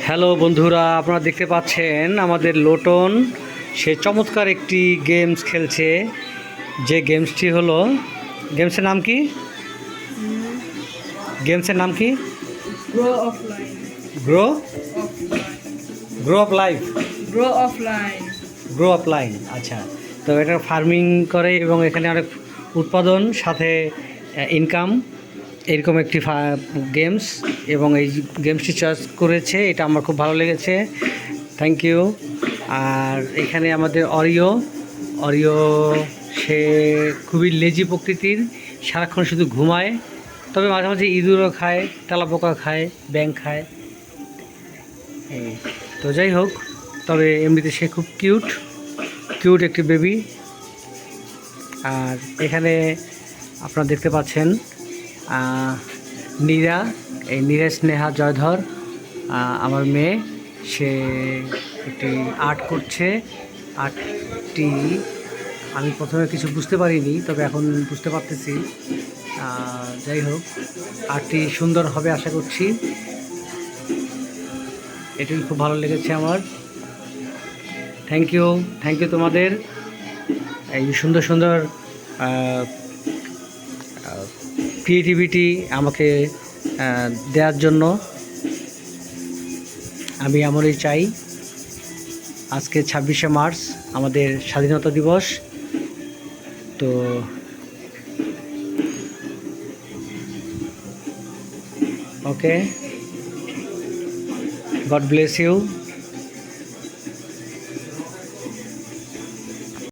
Hello বন্ধুরা, আপনারা দেখতে পাচ্ছেন আমাদের লোটন সে চমৎকার একটি গেমস খেলছে। যে গেমসটি হলো, গেমসের নাম কি? গেমসের নাম কি? Grow offline. Grow offline. Grow of life. Grow offline. Grow of line. আচ্ছা, তো এটা ফার্মিং করে এবং এখানে অনেক উৎপাদন সাথে ইনকাম, এরকম একটি গেমস। এবং এই গেমসটি চয়েস করেছে, এটা আমার খুব ভালো লেগেছে। Thank you. আর এখানে আমাদের অরিও সে খুবই লেজি প্রকৃতির, সারাক্ষণ শুধু ঘুমায়, তবে মাঝে মাঝে ইঁদুরও খায়, তেলাপোকা খায়, ব্যাঙ খায়। এই তো যাই হোক, তবে এমনিতে সে খুব কিউট একটি বেবি। আর এখানে আপনারা দেখতে পাচ্ছেন নীরা, এই নীরা স্নেহা জয়ধর আমার মেয়ে, সে একটি আর্ট করছে। আর্টটি আমি প্রথমে কিছু বুঝতে পারিনি, তবে এখন বুঝতে পারতেছি। যাই হোক, আর্টটি সুন্দর হবে আশা করছি। এটি খুব ভালো লেগেছে আমার। থ্যাংক ইউ তোমাদের এই সুন্দর সুন্দর ক্রিয়েটিভিটি আমাকে দেওয়ার জন্য। আমি এমনই চাই। আজকে 26শে মার্চ আমাদের স্বাধীনতা দিবস। তো ওকে, গড ব্লেস ইউ।